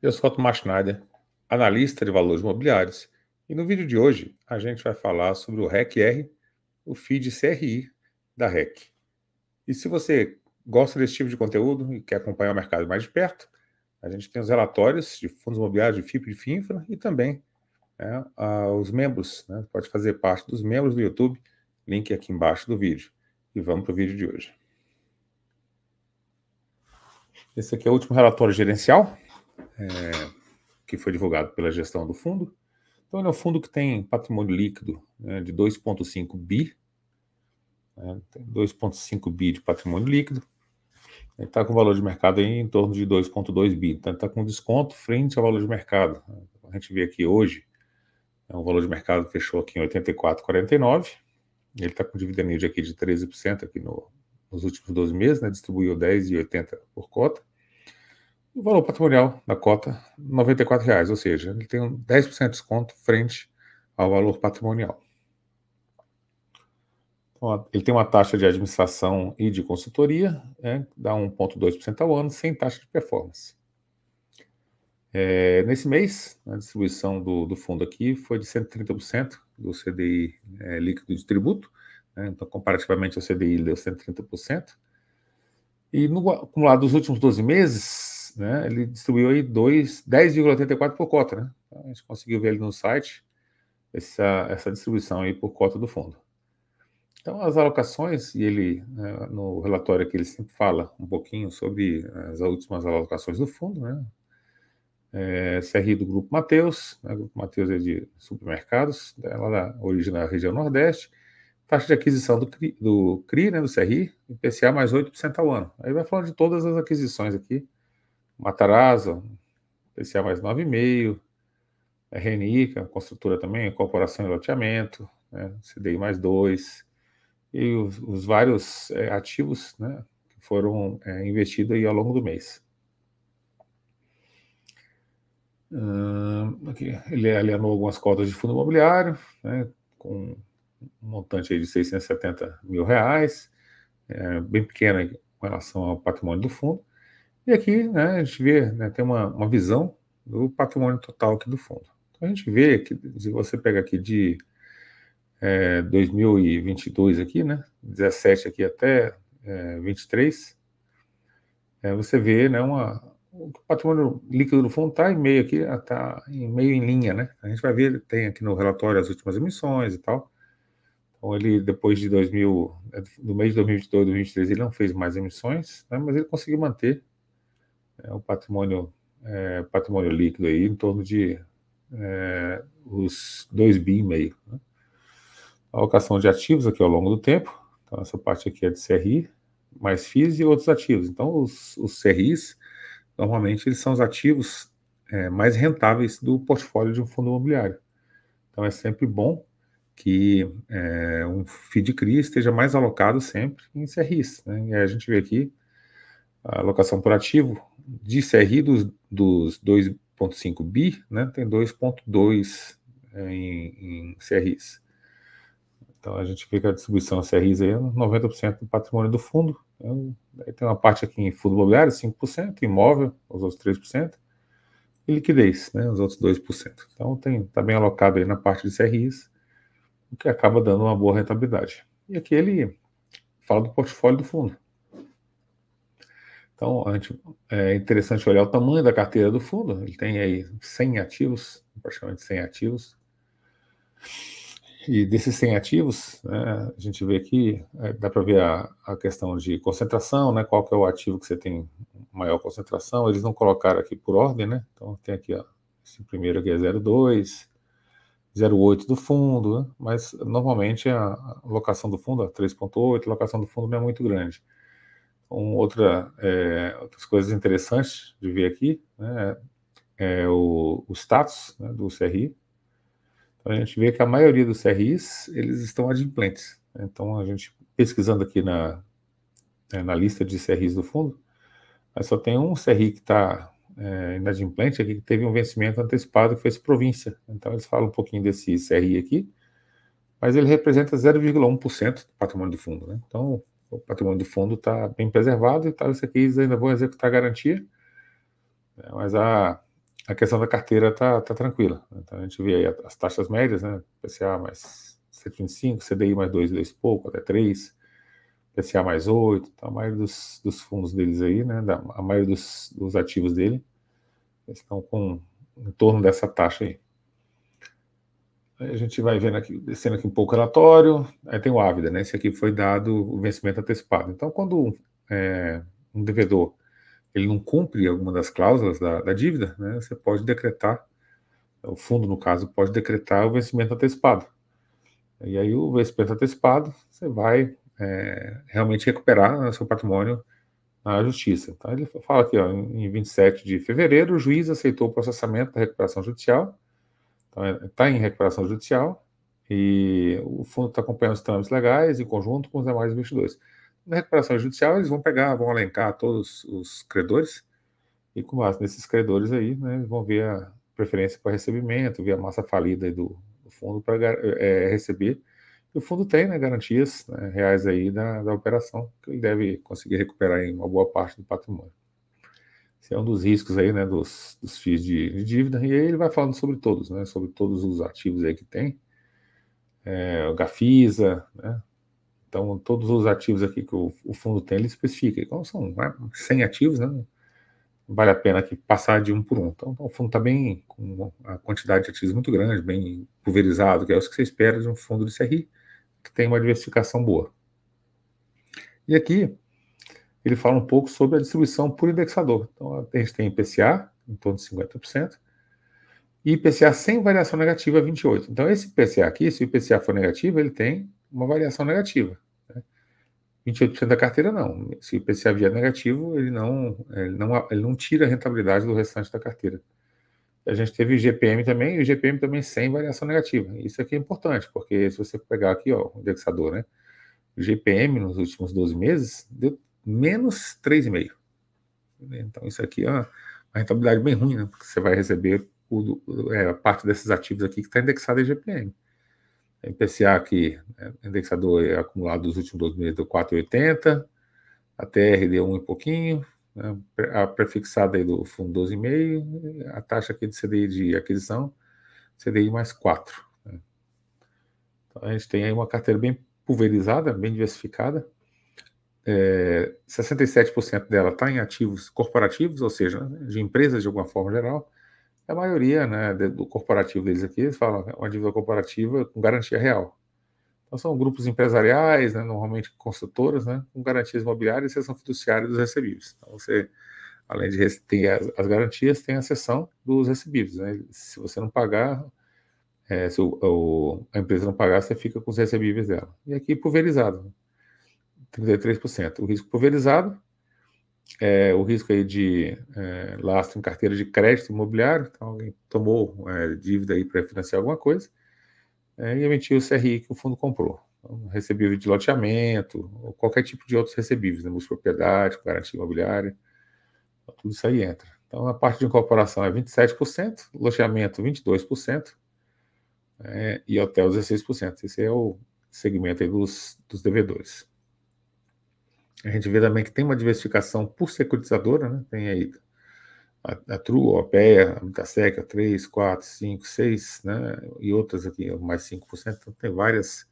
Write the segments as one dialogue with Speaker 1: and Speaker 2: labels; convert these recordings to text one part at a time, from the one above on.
Speaker 1: Eu sou o Tomás Schneider, analista de valores imobiliários, e no vídeo de hoje a gente vai falar sobre o REC-R, o FID CRI da REC. E se você gosta desse tipo de conteúdo e quer acompanhar o mercado mais de perto, a gente tem os relatórios de fundos imobiliários, de FIP e de FINFRA, e também os membros, né? Pode fazer parte dos membros do YouTube, link aqui embaixo do vídeo. E vamos para o vídeo de hoje. Esse aqui é o último relatório gerencial, que foi divulgado pela gestão do fundo. Então, ele é um fundo que tem patrimônio líquido, né, de 2,5 bi, né, tem 2,5 bi de patrimônio líquido. Ele está com valor de mercado aí em torno de 2,2 bi. Então, ele está com desconto frente ao valor de mercado. A gente vê aqui hoje, o valor de mercado fechou aqui em 84,49. Ele está com dividend yield aqui de 13% aqui nos últimos 12 meses, né, distribuiu 10,80 por cota. O valor patrimonial da cota, R$ 94,00, ou seja, ele tem um 10% de desconto frente ao valor patrimonial. Então, ele tem uma taxa de administração e de consultoria, dá 1,2% ao ano, sem taxa de performance. Nesse mês, a distribuição do fundo aqui foi de 130% do CDI líquido de tributo, né, então, comparativamente ao CDI, deu 130%. E no acumulado dos últimos 12 meses, né, ele distribuiu aí 10,84 por cota. Né? Então, a gente conseguiu ver ali no site essa distribuição aí por cota do fundo. Então, as alocações, e ele, no relatório aqui, ele sempre fala um pouquinho sobre as últimas alocações do fundo, né? CRI do Grupo Mateus, né? O Grupo Mateus é de supermercados, lá da origem da região Nordeste, taxa de aquisição do CRI, né, do CRI, IPCA mais 8% ao ano. Aí vai falando de todas as aquisições aqui, Matarazzo, IPCA mais 9,5%, RNICA, construtora também, incorporação e loteamento, né, CDI mais 2%, e os vários ativos, né, que foram investidos aí ao longo do mês. Aqui, ele alienou algumas cotas de fundo imobiliário, né, com um montante aí de R$670 mil, bem pequena com relação ao patrimônio do fundo. E aqui, né, a gente vê, né, tem uma visão do patrimônio total aqui do fundo. Então a gente vê que, se você pega aqui de 2022 aqui, né, 17 aqui até 23, você vê, né, o patrimônio líquido do fundo está em meio aqui, está meio em linha, né? A gente vai ver, tem aqui no relatório as últimas emissões e tal. Então ele, depois de do mês de 2022 e 2023, ele não fez mais emissões, né, mas ele conseguiu manter o patrimônio líquido aí em torno de os 2,5 bi. Né? A alocação de ativos aqui ao longo do tempo. Então, essa parte aqui é de CRI, mais FIIs e outros ativos. Então, os CRIs, normalmente, eles são os ativos mais rentáveis do portfólio de um fundo imobiliário. Então, é sempre bom que um FID CRI esteja mais alocado sempre em CRIs. Né? E aí a gente vê aqui a alocação por ativo de CRI dos 2,5 bi, né, tem 2,2 em CRIs. Então a gente vê que a distribuição CRIs aí é 90% do patrimônio do fundo. Então, aí tem uma parte aqui em fundo imobiliário, 5%, imóvel, os outros 3%, e liquidez, né, os outros 2%. Então está bem alocado aí na parte de CRIs, o que acaba dando uma boa rentabilidade. E aqui ele fala do portfólio do fundo. Então, é interessante olhar o tamanho da carteira do fundo. Ele tem aí 100 ativos, praticamente 100 ativos. E desses 100 ativos, né, a gente vê aqui, dá para ver a questão de concentração, né, qual que é o ativo que você tem maior concentração. Eles não colocaram aqui por ordem, né? Então, tem aqui, ó, esse primeiro aqui é 0,2, 0,8 do fundo, né? Mas normalmente a alocação do fundo, 3,8, a alocação do fundo não é muito grande. Outras coisas interessantes de ver aqui, né, é o status, né, do CRI. Então, a gente vê que a maioria dos CRIs, eles estão adimplentes. Então, a gente pesquisando aqui na lista de CRIs do fundo, mas só tem um CRI que está inadimplente aqui, que teve um vencimento antecipado, que foi esse Província. Então, eles falam um pouquinho desse CRI aqui, mas ele representa 0,1% do patrimônio do fundo, né? Então, o patrimônio do fundo está bem preservado e tal, isso aqui eles ainda vão executar a garantia, né? Mas a questão da carteira tá tranquila. Então a gente vê aí as taxas médias, né? PCA mais 7,25, CDI mais 2 pouco, até 3, PCA mais 8, então a maioria dos fundos deles aí, né? A maioria dos ativos dele estão em torno dessa taxa aí. Aí a gente vai vendo aqui, descendo aqui um pouco o relatório, aí tem o Ávida, né? Esse aqui foi dado o vencimento antecipado. Então, quando um devedor ele não cumpre alguma das cláusulas da dívida, né? Você pode decretar, o fundo, no caso, pode decretar o vencimento antecipado. E aí o vencimento antecipado, você vai realmente recuperar, né, seu patrimônio na justiça. Então ele fala aqui, ó, em 27 de fevereiro, o juiz aceitou o processamento da recuperação judicial. Então está em recuperação judicial e o fundo está acompanhando os trâmites legais em conjunto com os demais investidores. Na recuperação judicial, eles vão pegar, vão elencar todos os credores e com base nesses credores aí, né, eles vão ver a preferência para recebimento, ver a massa falida aí do fundo para receber. E o fundo tem, né, garantias, né, reais aí da operação, que ele deve conseguir recuperar em uma boa parte do patrimônio. Esse é um dos riscos aí, né, dos FIIs de dívida, e aí ele vai falando sobre todos, né, sobre todos os ativos aí que tem, o Gafisa, né, então todos os ativos aqui que o fundo tem, ele especifica, então são 100 ativos, né, vale a pena aqui passar de um por um. Então o fundo está bem, com uma quantidade de ativos muito grande, bem pulverizado, que é o que você espera de um fundo de CRI, que tem uma diversificação boa. E aqui ele fala um pouco sobre a distribuição por indexador. Então a gente tem IPCA, em torno de 50%, e IPCA sem variação negativa, 28%. Então esse IPCA aqui, se o IPCA for negativo, ele tem uma variação negativa. 28% da carteira não. Se o IPCA vier negativo, ele não tira a rentabilidade do restante da carteira. A gente teve o IGPM também, e o IGPM também sem variação negativa. Isso aqui é importante, porque se você pegar aqui, ó, o indexador, né? O IGPM nos últimos 12 meses deu menos 3,5. Então isso aqui é uma rentabilidade bem ruim, né? Porque você vai receber a parte desses ativos aqui que está indexado a IGPM. IPCA aqui, indexador acumulado dos últimos 12 meses deu 4,80, a TR deu 1 e pouquinho, né? A prefixada aí do fundo 12,5, a taxa aqui de CDI de aquisição, CDI mais 4. Né? Então a gente tem aí uma carteira bem pulverizada, bem diversificada. 67% dela está em ativos corporativos, ou seja, né, de empresas de alguma forma geral. A maioria, né, do corporativo deles aqui, eles falam que é uma dívida corporativa com garantia real. Então são grupos empresariais, né, normalmente construtoras, né, com garantias imobiliárias e cessão fiduciária dos recebíveis. Então você, além de ter as garantias, tem a cessão dos recebíveis. Né? Se você não pagar, se a empresa não pagar, você fica com os recebíveis dela. E aqui pulverizado, 33%. O risco pulverizado é o risco aí de lastro em carteira de crédito imobiliário. Então alguém tomou dívida aí para financiar alguma coisa e emitiu o CRI que o fundo comprou. Então, recebível de loteamento, ou qualquer tipo de outros recebíveis, né? Multipropriedade, garantia imobiliária, tudo isso aí entra. Então, a parte de incorporação é 27%, loteamento 22%, e hotel 16%. Esse é o segmento aí dos devedores. A gente vê também que tem uma diversificação por securitizadora, né? Tem aí a Tru, a OPEA, a Habitasec, a 3, 4, 5, 6, né? E outras aqui, mais 5%. Então, tem várias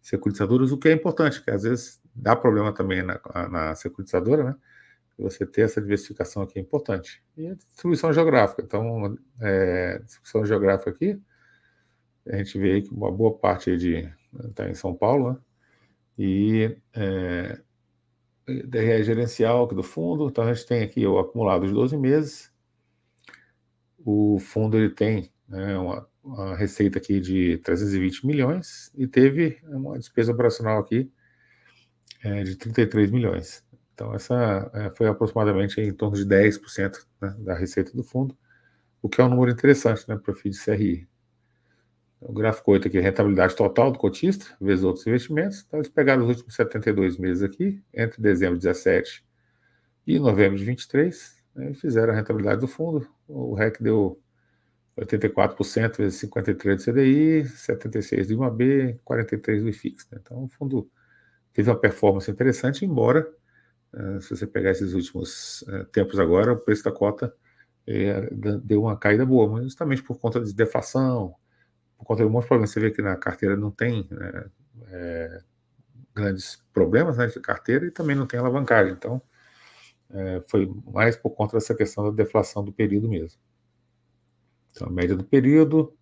Speaker 1: securitizadoras, o que é importante, porque às vezes dá problema também na securitizadora, né? Você ter essa diversificação aqui é importante. E a distribuição geográfica. Então, distribuição geográfica aqui, a gente vê aí que uma boa parte está em São Paulo, né? E DRE gerencial aqui do fundo, então a gente tem aqui o acumulado de 12 meses. O fundo ele tem, né, uma receita aqui de 320 milhões e teve uma despesa operacional aqui de 33 milhões. Então essa foi aproximadamente em torno de 10%, né, da receita do fundo, o que é um número interessante, né, para o FII de CRI. O gráfico 8 aqui é a rentabilidade total do cotista, vezes outros investimentos. Então eles pegaram os últimos 72 meses aqui, entre dezembro de 17 e novembro de 23, né, e fizeram a rentabilidade do fundo. O REC deu 84% vezes 53 do CDI, 76 do IMAB, 43 do IFIX. Né? Então o fundo teve uma performance interessante, embora, se você pegar esses últimos tempos agora, o preço da cota deu uma caída boa, mas justamente por conta de deflação, por conta de um monte de problemas. Você vê que na carteira não tem grandes problemas, né, de carteira, e também não tem alavancagem. Então, foi mais por conta dessa questão da deflação do período mesmo. Então, a média do período,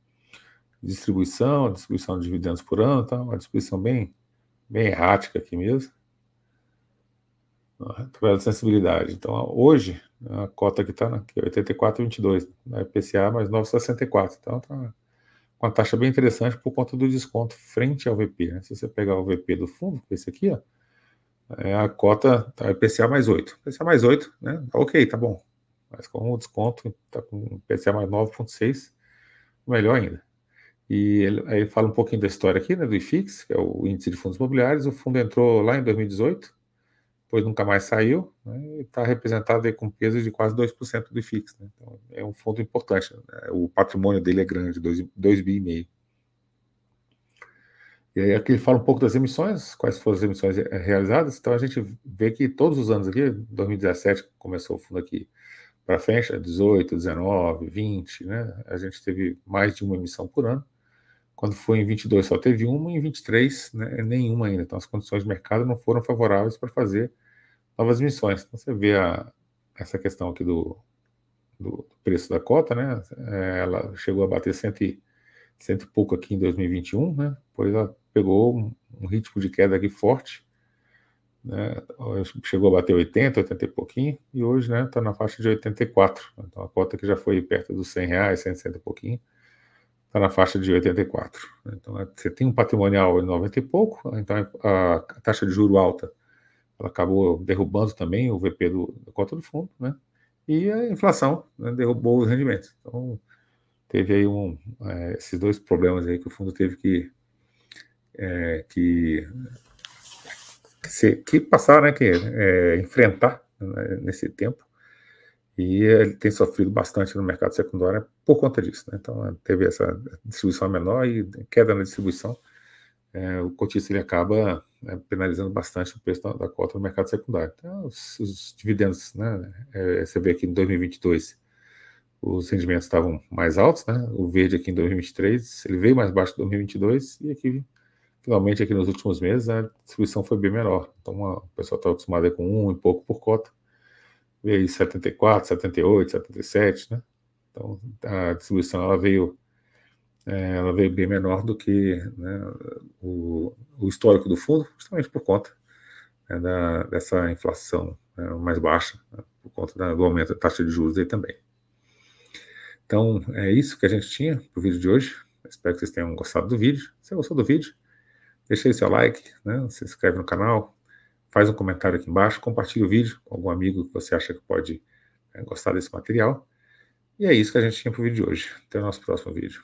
Speaker 1: distribuição de dividendos por ano, tá? Uma distribuição bem errática aqui mesmo. Tabela de sensibilidade. Então, hoje, a cota que está aqui, 84,22, na IPCA mais 9,64. Então, está com uma taxa bem interessante por conta do desconto frente ao VP. Né? Se você pegar o VP do fundo, esse aqui, ó, a cota tá IPCA mais 8. IPCA mais 8, né? Tá ok, tá bom. Mas com o desconto, está com IPCA mais 9,6, melhor ainda. E aí ele fala um pouquinho da história aqui, né, do IFIX, que é o índice de fundos imobiliários. O fundo entrou lá em 2018, depois nunca mais saiu, né, e está representado aí com peso de quase 2% do IFIX. Né? Então, é um fundo importante. Né? O patrimônio dele é grande, 2,5 bi. E aí aqui ele fala um pouco das emissões, quais foram as emissões realizadas. Então a gente vê que todos os anos aqui, 2017 começou o fundo aqui para frente, 18, 19, 20, né? A gente teve mais de uma emissão por ano. Quando foi em 22 só teve uma, em 23, né, nenhuma ainda. Então as condições de mercado não foram favoráveis para fazer novas emissões. Então você vê essa questão aqui do preço da cota, né? Ela chegou a bater cento e pouco aqui em 2021, né? Depois ela pegou um ritmo de queda aqui forte, né? Chegou a bater 80 e pouquinho, e hoje, né, está na faixa de 84. Então a cota que já foi perto dos R$100, 160 e pouquinho, está na faixa de 84. Então você tem um patrimonial de 90 e pouco, então a taxa de juro alta, ela acabou derrubando também o VP da cota do fundo, né? E a inflação, né, derrubou os rendimentos. Então teve aí esses dois problemas aí que o fundo teve que passar, né, enfrentar, né, nesse tempo. E ele tem sofrido bastante no mercado secundário por conta disso. Né? Então teve essa distribuição menor e queda na distribuição. O cotista ele acaba, né, penalizando bastante o preço da cota no mercado secundário. Então, os dividendos, né, você vê aqui em 2022 os rendimentos estavam mais altos, né? O verde aqui em 2023 ele veio mais baixo em 2022 e aqui finalmente aqui nos últimos meses a distribuição foi bem menor. Então o pessoal está acostumado com 1 e pouco por cota, veio aí 74, 78, 77, né? Então a distribuição ela veio bem menor do que, né, o histórico do fundo, justamente por conta, né, dessa inflação, né, mais baixa, né, por conta do aumento da taxa de juros aí também. Então é isso que a gente tinha para o vídeo de hoje. Espero que vocês tenham gostado do vídeo. Se você gostou do vídeo, deixa aí seu like, né, se inscreve no canal, faz um comentário aqui embaixo, compartilha o vídeo com algum amigo que você acha que pode gostar desse material. E é isso que a gente tinha para o vídeo de hoje. Até o nosso próximo vídeo.